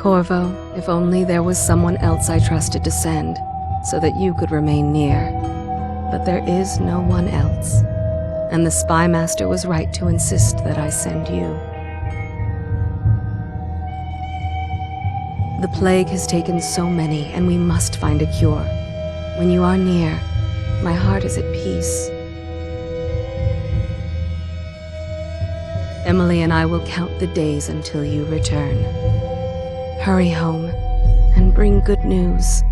Corvo, if only there was someone else I trusted to send, so that you could remain near. But there is no one else, and the Spy Master was right to insist that I send you. The plague has taken so many, and we must find a cure. When you are near, my heart is at peace. Emily and I will count the days until you return. Hurry home, and bring good news.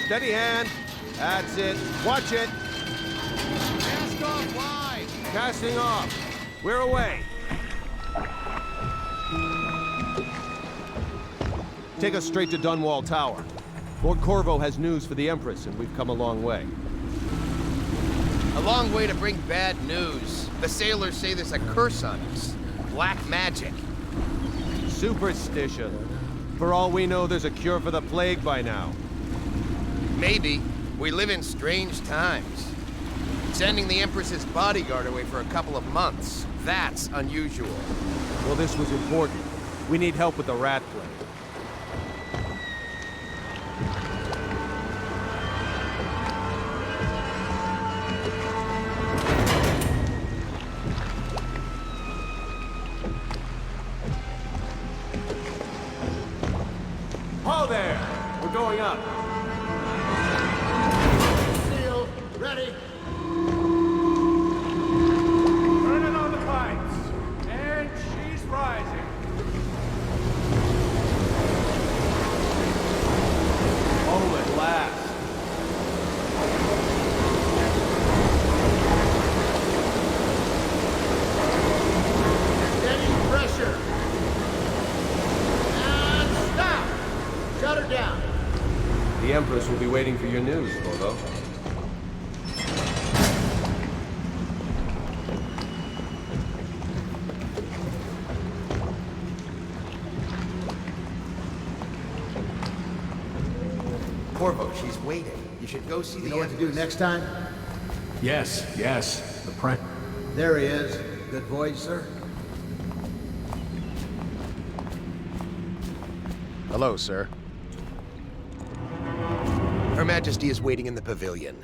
Steady hand. That's it. Watch it. Cast off wide. Casting off. We're away. Take us straight to Dunwall Tower. Lord Corvo has news for the Empress, and we've come a long way. A long way to bring bad news. The sailors say there's a curse on us. Black magic. Superstition. For all we know, there's a cure for the plague by now. Maybe. We live in strange times. Sending the Empress's bodyguard away for a couple of months. That's unusual. Well, this was important. We need help with the rat plague. Ho there! We're going up. Seal, ready. Turning on the pipes. And she's rising. Oh, at last. Steady pressure. And stop. Shut her down. The Empress will be waiting for your news, Corvo. Corvo, she's waiting. You should go see the You know what to do Empress. next time? Yes. The prince. There he is. Good voyage, sir. Hello, sir. Her Majesty is waiting in the pavilion.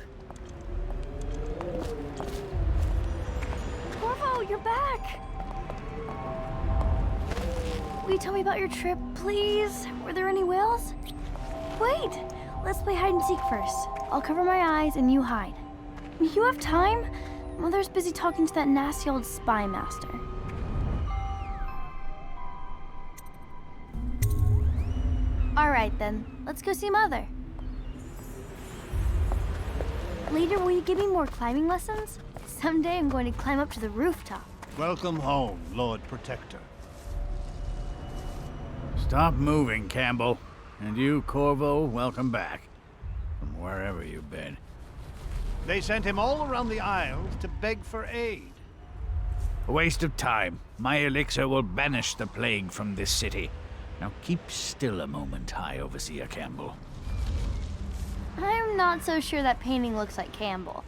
Corvo, you're back! Will you tell me about your trip, please? Were there any whales? Wait! Let's play hide and seek first. I'll cover my eyes and you hide. You have time? Mother's busy talking to that nasty old spy master. Alright then, let's go see Mother. Later, will you give me more climbing lessons? Someday I'm going to climb up to the rooftop. Welcome home, Lord Protector. Stop moving, Campbell. And you, Corvo, welcome back. From wherever you've been. They sent him all around the Isles to beg for aid. A waste of time. My elixir will banish the plague from this city. Now keep still a moment, High Overseer Campbell. I'm not so sure that painting looks like Campbell.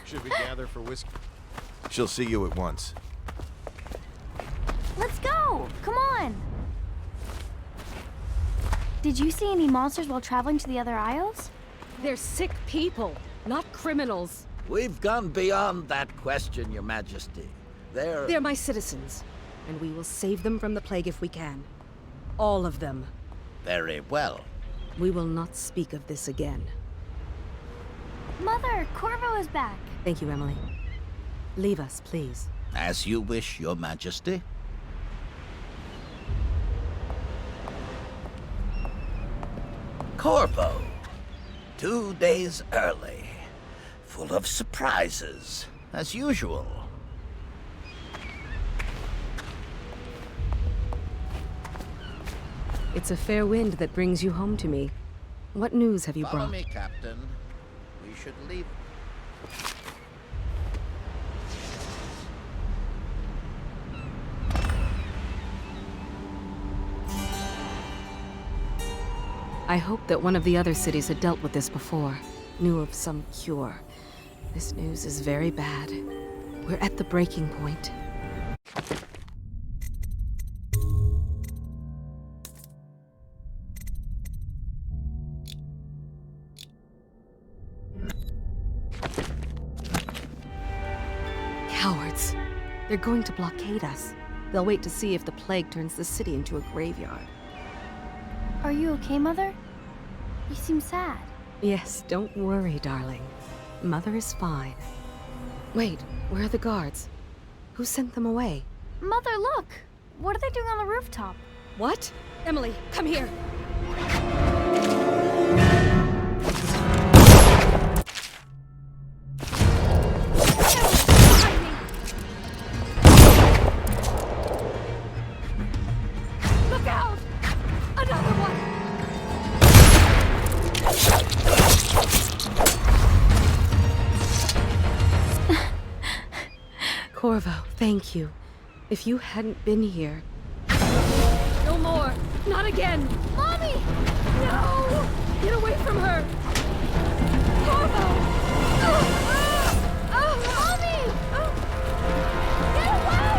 Should we gather for whiskey? She'll see you at once. Let's go! Come on! Did you see any monsters while traveling to the other isles? They're sick people, not criminals. We've gone beyond that question, Your Majesty. They're my citizens, and we will save them from the plague if we can. All of them. Very well. We will not speak of this again. Mother, Corvo is back. Thank you, Emily. Leave us, please. As you wish, Your Majesty. Corvo. 2 days early. Full of surprises, as usual. It's a fair wind that brings you home to me. What news have you Follow brought? me, Captain. We should leave. I hoped that one of the other cities had dealt with this before, knew of some cure. This news is very bad. We're at the breaking point. Cowards. They're going to blockade us. They'll wait to see if the plague turns the city into a graveyard. Are you okay, Mother? You seem sad. Yes, don't worry, darling. Mother is fine. Wait, where are the guards? Who sent them away? Mother, look! What are they doing on the rooftop? What? Emily, come here! Look out! Another one! Corvo, thank you. If you hadn't been here... No more! Not again! Mommy! No! Get away from her! Corvo! Mommy! Get away!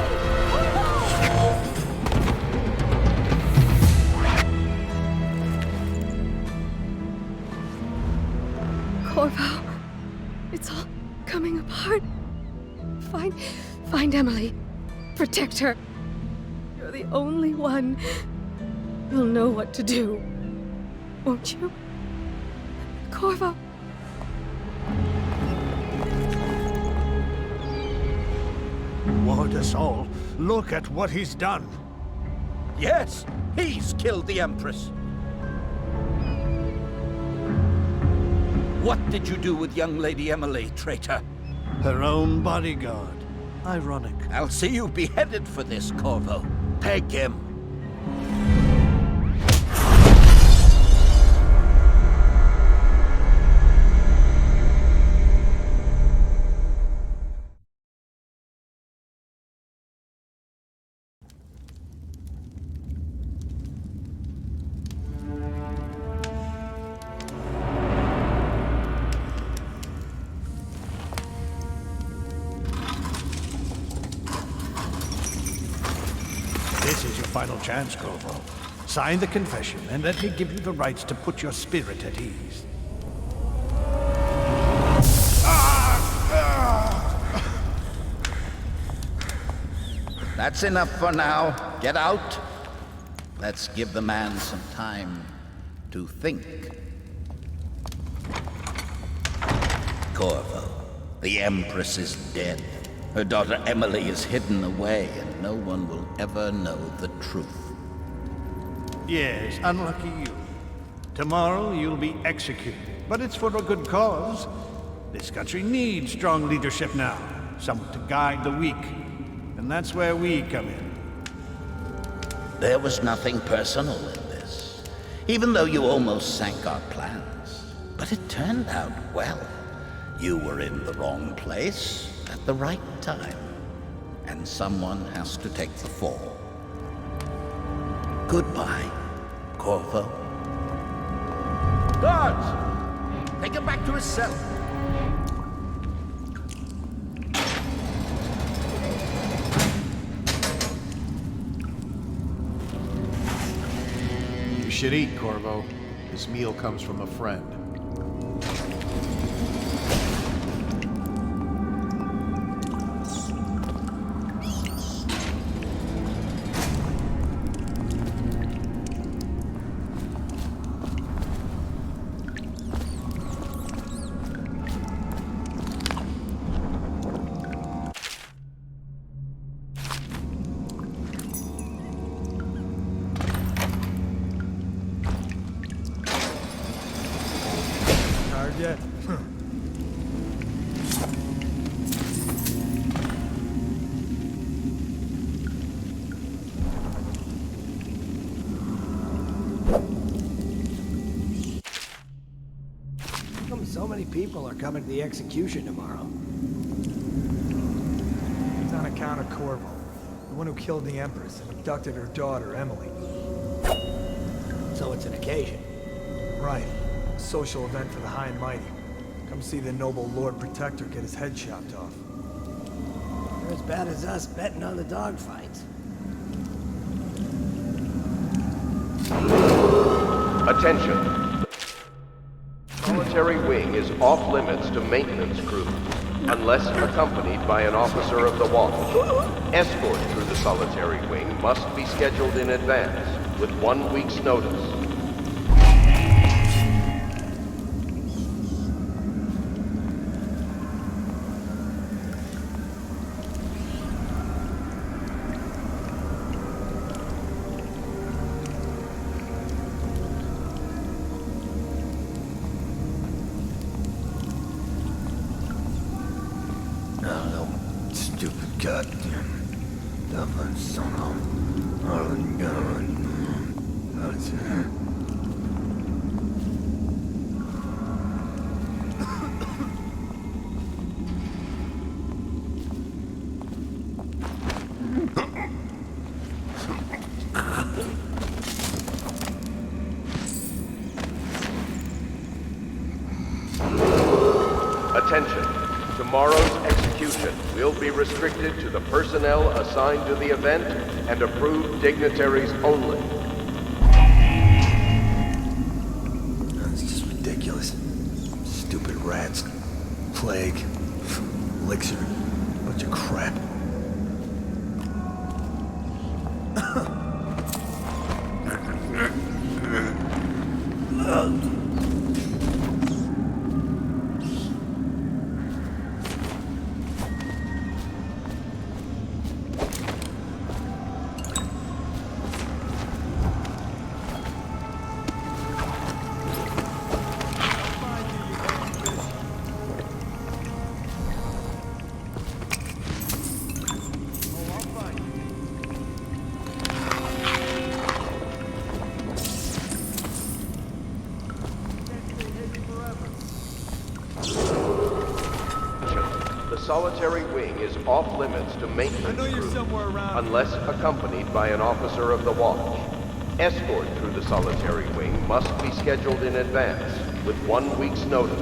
Corvo, it's all coming apart. Find Emily. Protect her. You're the only one who'll know what to do. Won't you? Corvo. Ward us all. Look at what he's done. Yes, he's killed the Empress. What did you do with young Lady Emily, traitor? Her own bodyguard. Ironic. I'll see you beheaded for this, Corvo. Peg him. This is your final chance, Corvo. Sign the confession, and let me give you the rights to put your spirit at ease. That's enough for now. Get out. Let's give the man some time to think. Corvo, the Empress is dead. Her daughter Emily is hidden away, and no one will ever know the truth. Yes, unlucky you. Tomorrow you'll be executed, but it's for a good cause. This country needs strong leadership now, someone to guide the weak. And that's where we come in. There was nothing personal in this, even though you almost sank our plans. But it turned out well. You were in the wrong place at the right time, and someone has to take the fall. Goodbye, Corvo. Guards! Take him back to his cell. You should eat, Corvo. This meal comes from a friend. Yet. How come so many people are coming to the execution tomorrow? It's on account of Corvo, the one who killed the Empress and abducted her daughter, Emily. So it's an occasion. Right. A social event for the high and mighty. Come see the noble Lord Protector get his head chopped off. They're as bad as us betting on the dogfights. Attention. Solitary wing is off limits to maintenance crews, unless accompanied by an officer of the watch. Escort through the solitary wing must be scheduled in advance, with 1 week's notice. Attention. Tomorrow's execution will be restricted to the personnel assigned to the event and approved dignitaries only. That's just ridiculous. Stupid rats. Plague. Elixir. Bunch of crap. Solitary wing is off limits to maintenance crews, somewhere around. unless accompanied by an officer of the watch. Escort through the solitary wing must be scheduled in advance, with 1 week's notice.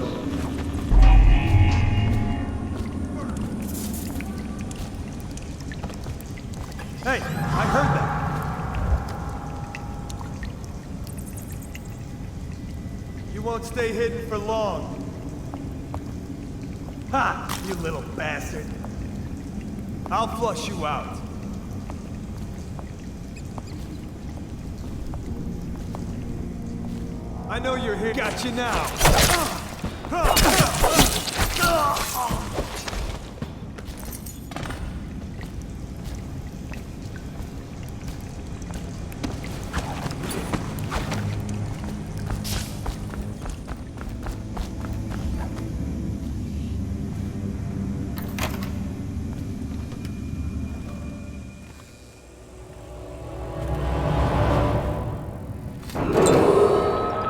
Hey, I heard that. You won't stay hidden for long. Ha! You little bastard. I'll flush you out. I know you're here. Got you now.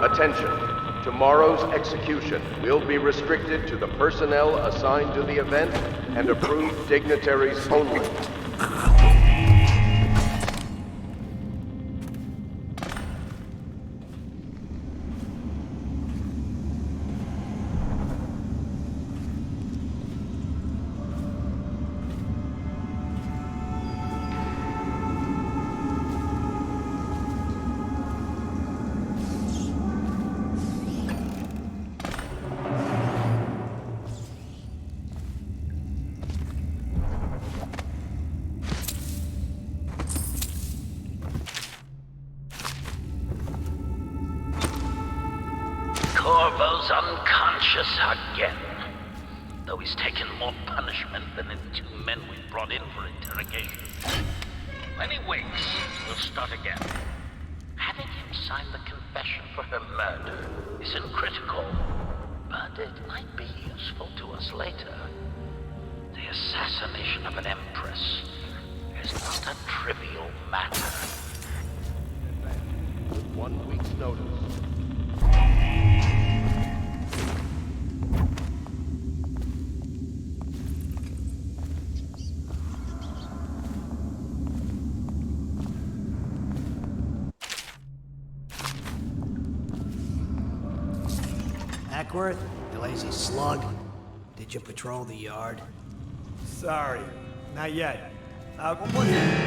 Attention. Tomorrow's execution will be restricted to the personnel assigned to the event and approved dignitaries only. Corvo's unconscious again. Though he's taken more punishment than the 2 men we brought in for interrogation. When he wakes, we'll start again. Having him sign the confession for her murder isn't critical, but it might be useful to us later. The assassination of an Empress is not a trivial matter. With 1 week's notice. Hackworth? You lazy slug. Did you patrol the yard? Sorry, not yet. What's it?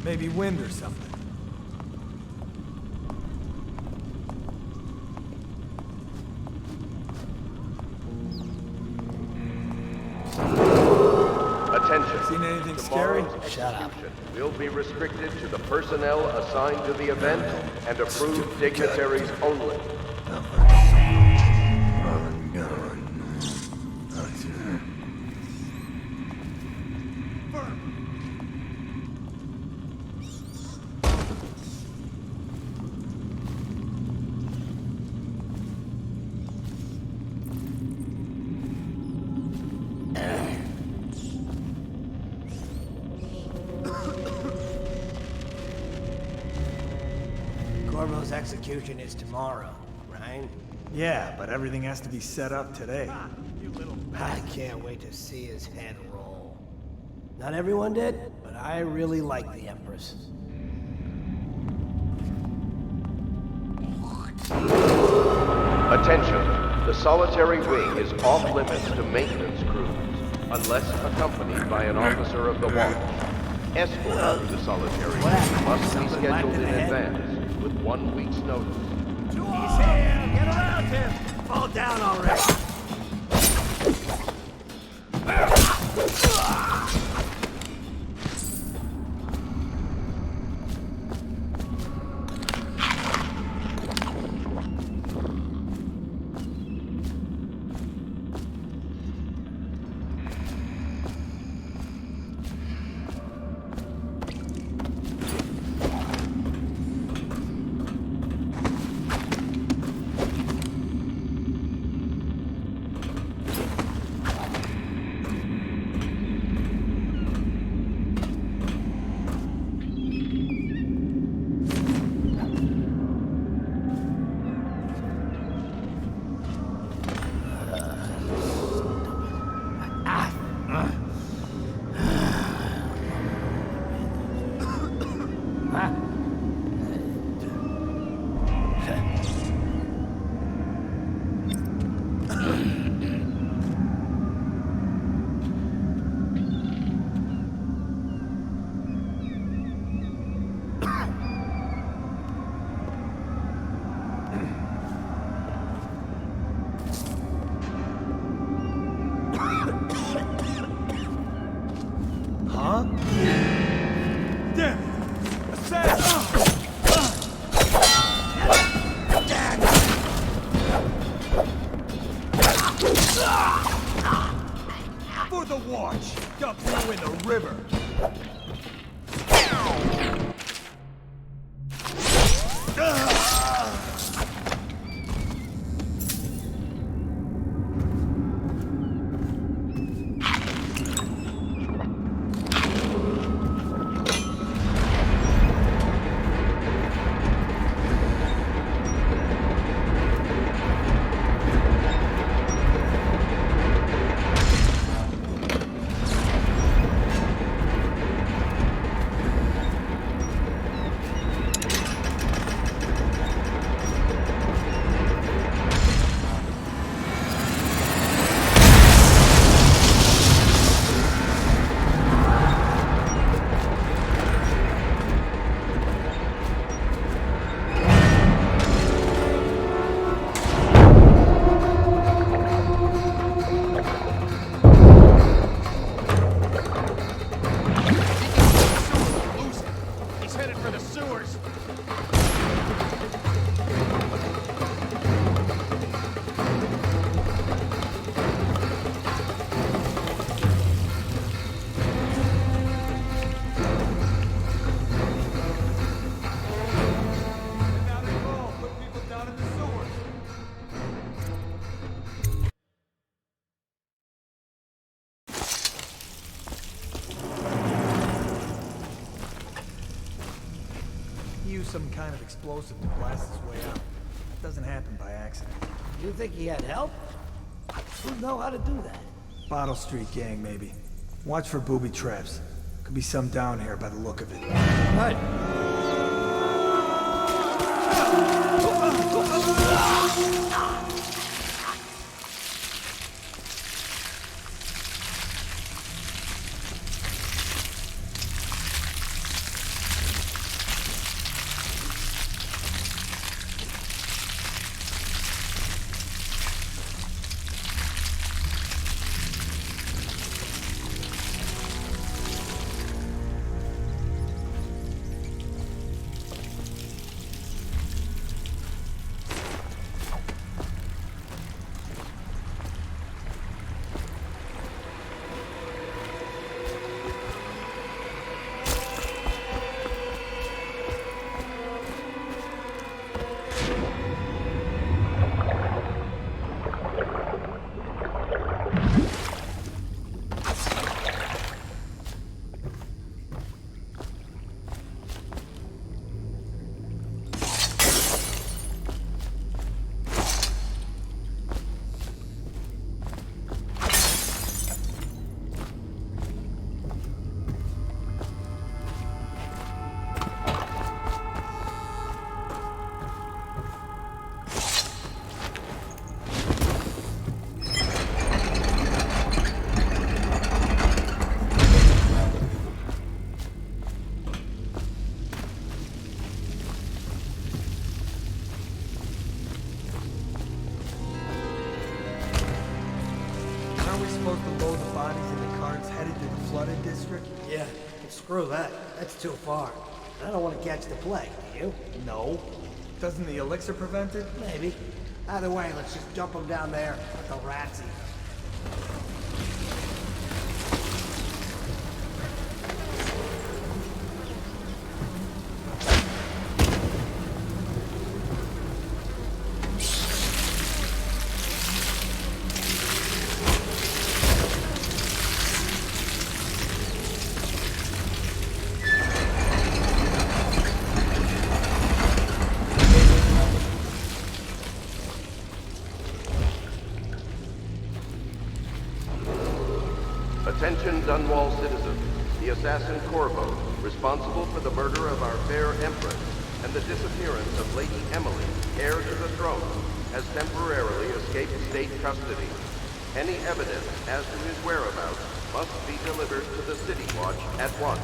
Maybe wind or something. Attention. Seen anything scary? Shut up. Will be restricted to the personnel assigned to the event and approved dignitaries only. Corvo's execution is tomorrow, right? Yeah, but everything has to be set up today. I can't wait to see his head roll. Not everyone did, but I really like the Empress. Attention. The solitary wing is off limits to maintenance crews, unless accompanied by an officer of the watch. Escort to the solitary wing must be scheduled in advance, with 1 week's notice. He's here! Get around him! Fall down already! For the watch! Dump you in the river! Some kind of explosive to blast his way out. Doesn't happen by accident. You think he had help? Who'd know how to do that? Bottle Street gang, maybe. Watch for booby traps. Could be some down here by the look of it. Right. Yeah, but screw that. That's too far. I don't want to catch the plague, do you? No. Doesn't the elixir prevent it? Maybe. Either way, let's just dump them down there. Let the rats eat them. Attention Dunwall citizens. The assassin Corvo, responsible for the murder of our fair Empress and the disappearance of Lady Emily, heir to the throne, has temporarily escaped state custody. Any evidence as to his whereabouts must be delivered to the City Watch at once.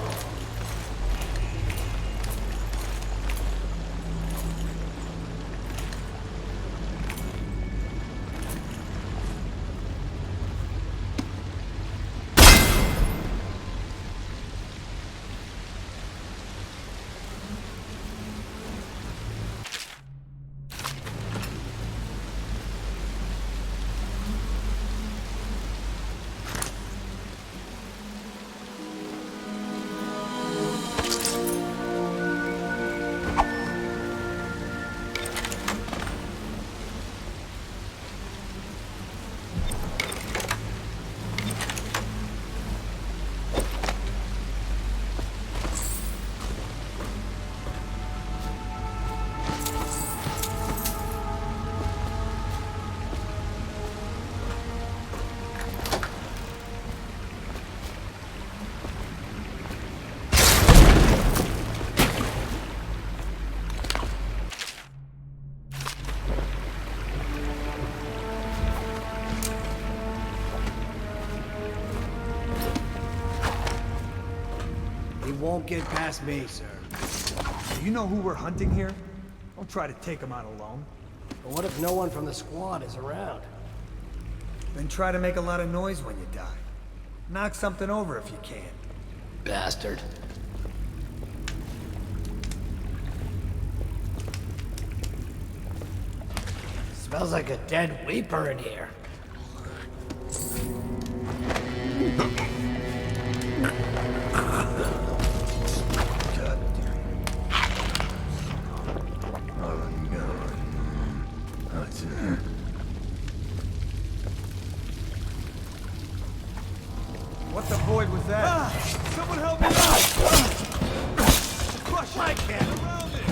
Won't get past me, sir. Do you know who we're hunting here? Don't try to take him out alone. But what if no one from the squad is around? Then try to make a lot of noise when you die. Knock something over if you can. Bastard. Smells like a dead weeper in here. What the void was that? Someone help me out! Crush my cat around it!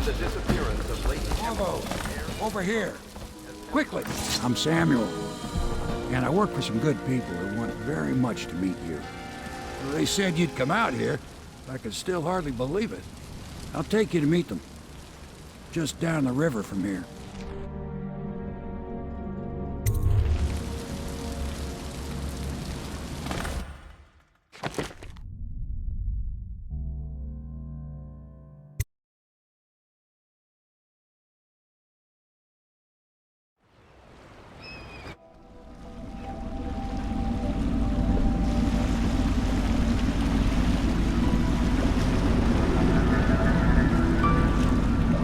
and the disappearance of Lady Corvo, over here. Quickly. I'm Samuel, and I work for some good people who want very much to meet you. They said you'd come out here. I can still hardly believe it. I'll take you to meet them. Just down the river from here.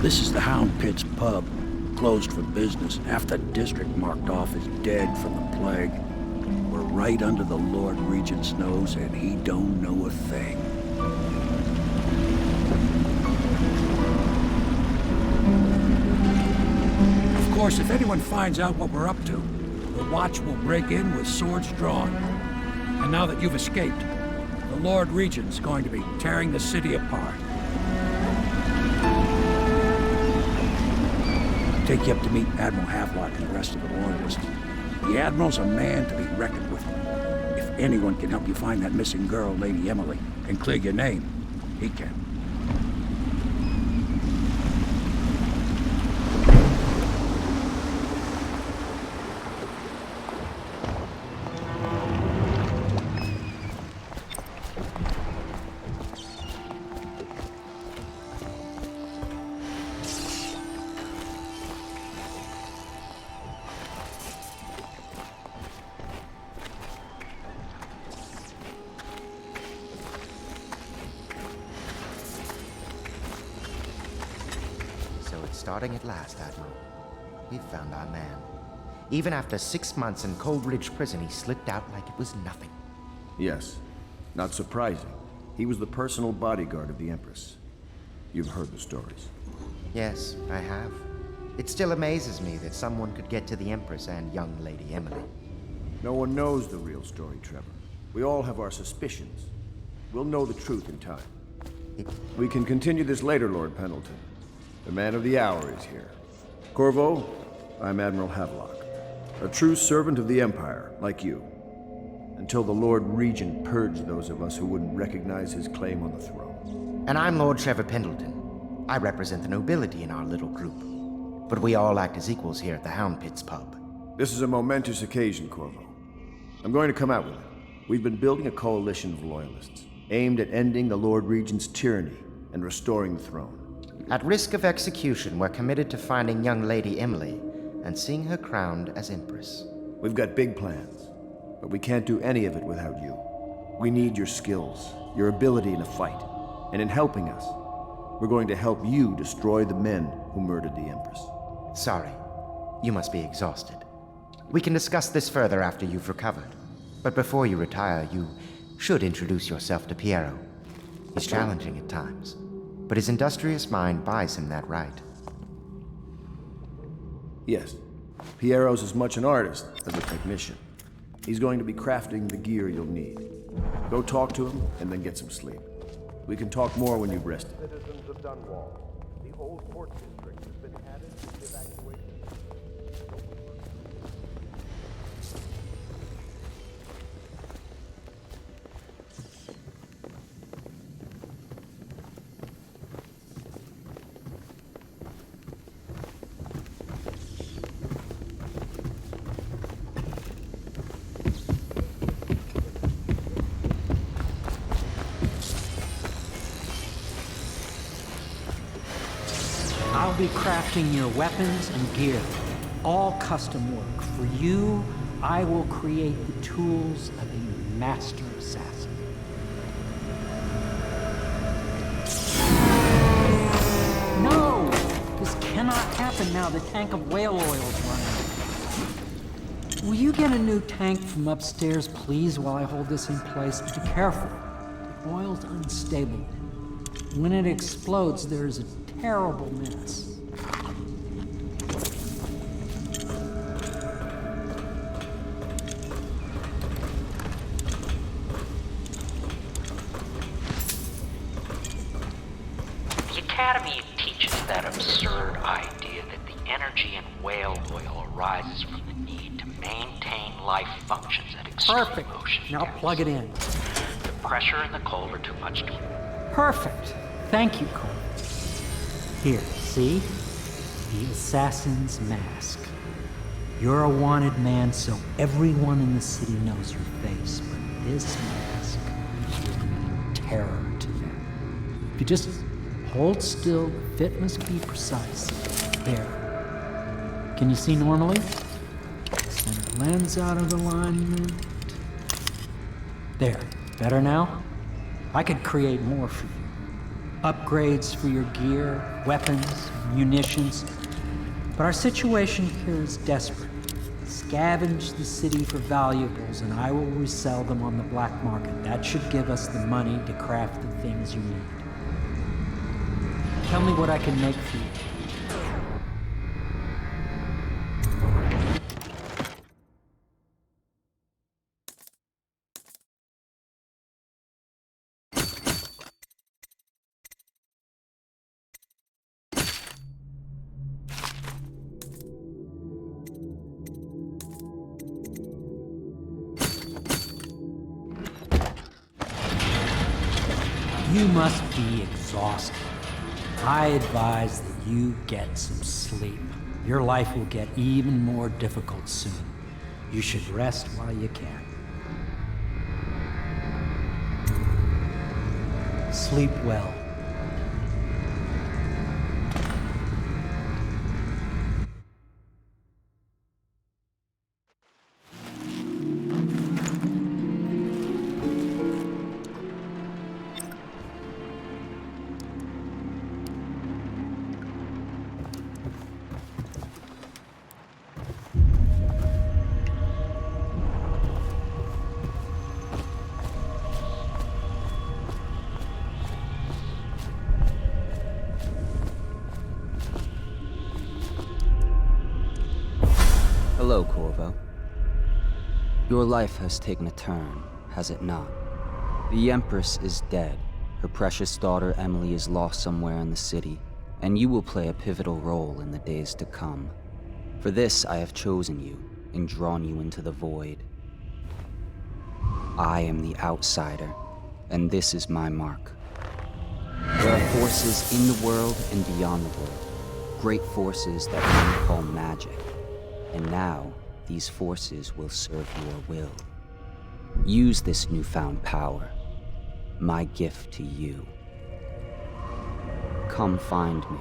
This is the Hound Pit's pub, closed for business. Half the district marked off as dead from the plague. We're right under the Lord Regent's nose, and he don't know a thing. Of course, if anyone finds out what we're up to, the Watch will break in with swords drawn. And now that you've escaped, the Lord Regent's going to be tearing the city apart. Take you up to meet Admiral Havelock and the rest of the Loyalists. The Admiral's a man to be reckoned with. If anyone can help you find that missing girl, Lady Emily, and clear your name, he can. Starting at last, Admiral. We've found our man. Even after 6 months in Cold Ridge Prison, he slipped out like it was nothing. Yes. Not surprising. He was the personal bodyguard of the Empress. You've heard the stories. Yes, I have. It still amazes me that someone could get to the Empress and young Lady Emily. No one knows the real story, Trevor. We all have our suspicions. We'll know the truth in time. We can continue this later, Lord Pendleton. The man of the hour is here. Corvo, I'm Admiral Havelock. A true servant of the Empire, like you. Until the Lord Regent purged those of us who wouldn't recognize his claim on the throne. And I'm Lord Trevor Pendleton. I represent the nobility in our little group. But we all act as equals here at the Hound Pit's pub. This is a momentous occasion, Corvo. I'm going to come out with it. We've been building a coalition of loyalists, aimed at ending the Lord Regent's tyranny and restoring the throne. At risk of execution, we're committed to finding young Lady Emily and seeing her crowned as Empress. We've got big plans, but we can't do any of it without you. We need your skills, your ability in a fight, and in helping us, we're going to help you destroy the men who murdered the Empress. Sorry, you must be exhausted. We can discuss this further after you've recovered. But before you retire, you should introduce yourself to Piero. He's challenging at times, but his industrious mind buys him that right. Yes. Piero's as much an artist as a technician. He's going to be crafting the gear you'll need. Go talk to him, and then get some sleep. We can talk more when you've rested. Citizens of Dunwall, the old port district has been added to the evacuation. I'll be crafting your weapons and gear, all custom work. For you, I will create the tools of a master assassin. No! This cannot happen now. The tank of whale oil is running. Will you get a new tank from upstairs, please, while I hold this in place? Be careful. The oil's unstable. When it explodes, there's a terrible mess. The Academy teaches that absurd idea that the energy in whale oil arises from the need to maintain life functions at extreme Perfect. ocean Now depths. plug it in. The pressure and the cold are too much to... Perfect. Thank you, Cole. Here, see? The assassin's mask. You're a wanted man, so everyone in the city knows your face, but this mask will mean terror to them. If you just hold still, the fit must be precise. There. Can you see normally? Center lens out of alignment. There. Better now? I could create more for you. Upgrades for your gear, weapons, munitions. But our situation here is desperate. Scavenge the city for valuables and I will resell them on the black market. That should give us the money to craft the things you need. Tell me what I can make for you. You must be exhausted. I advise that you get some sleep. Your life will get even more difficult soon. You should rest while you can. Sleep well. Hello, Corvo. Your life has taken a turn, has it not? The Empress is dead. Her precious daughter Emily is lost somewhere in the city, and you will play a pivotal role in the days to come. For this, I have chosen you and drawn you into the void. I am the outsider, and this is my mark. There are forces in the world and beyond the world, great forces that men call magic. And now, these forces will serve your will. Use this newfound power, my gift to you. Come find me.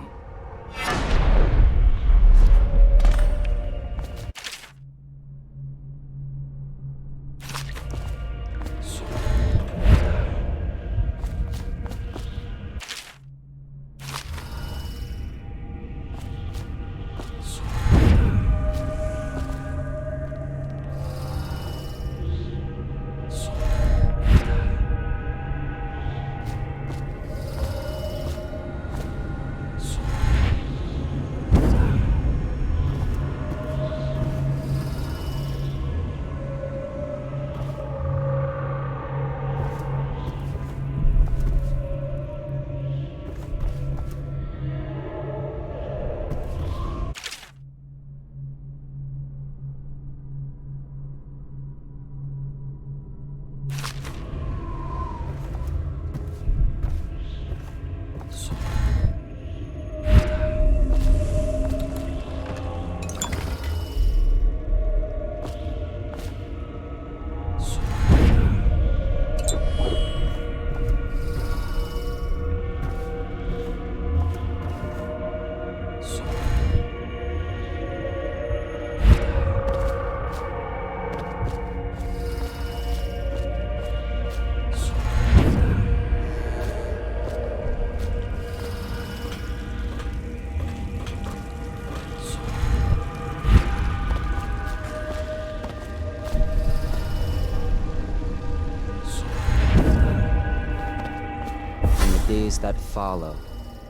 Days that follow,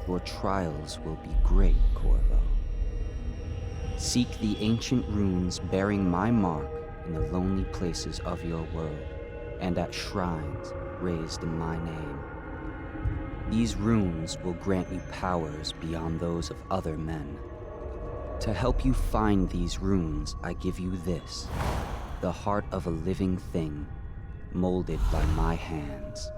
your trials will be great, Corvo. Seek the ancient runes bearing my mark in the lonely places of your world, and at shrines raised in my name. These runes will grant you powers beyond those of other men. To help you find these runes, I give you this, the heart of a living thing, molded by my hands.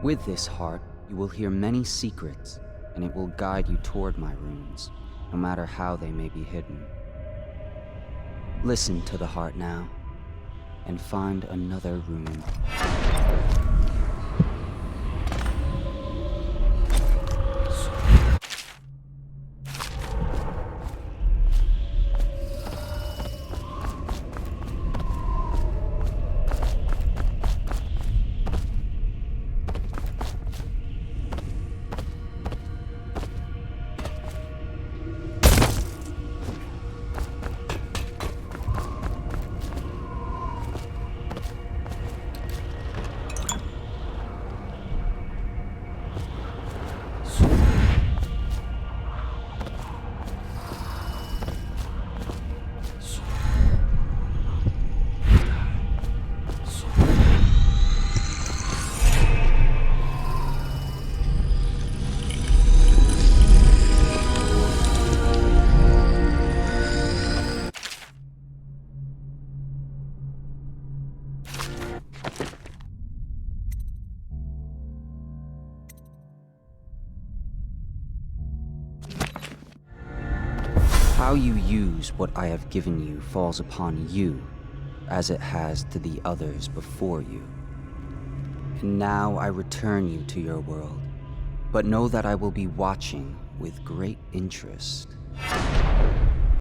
With this heart, you will hear many secrets, and it will guide you toward my runes, no matter how they may be hidden. Listen to the heart now, and find another rune. How you use what I have given you falls upon you, as it has to the others before you. And now I return you to your world, but know that I will be watching with great interest.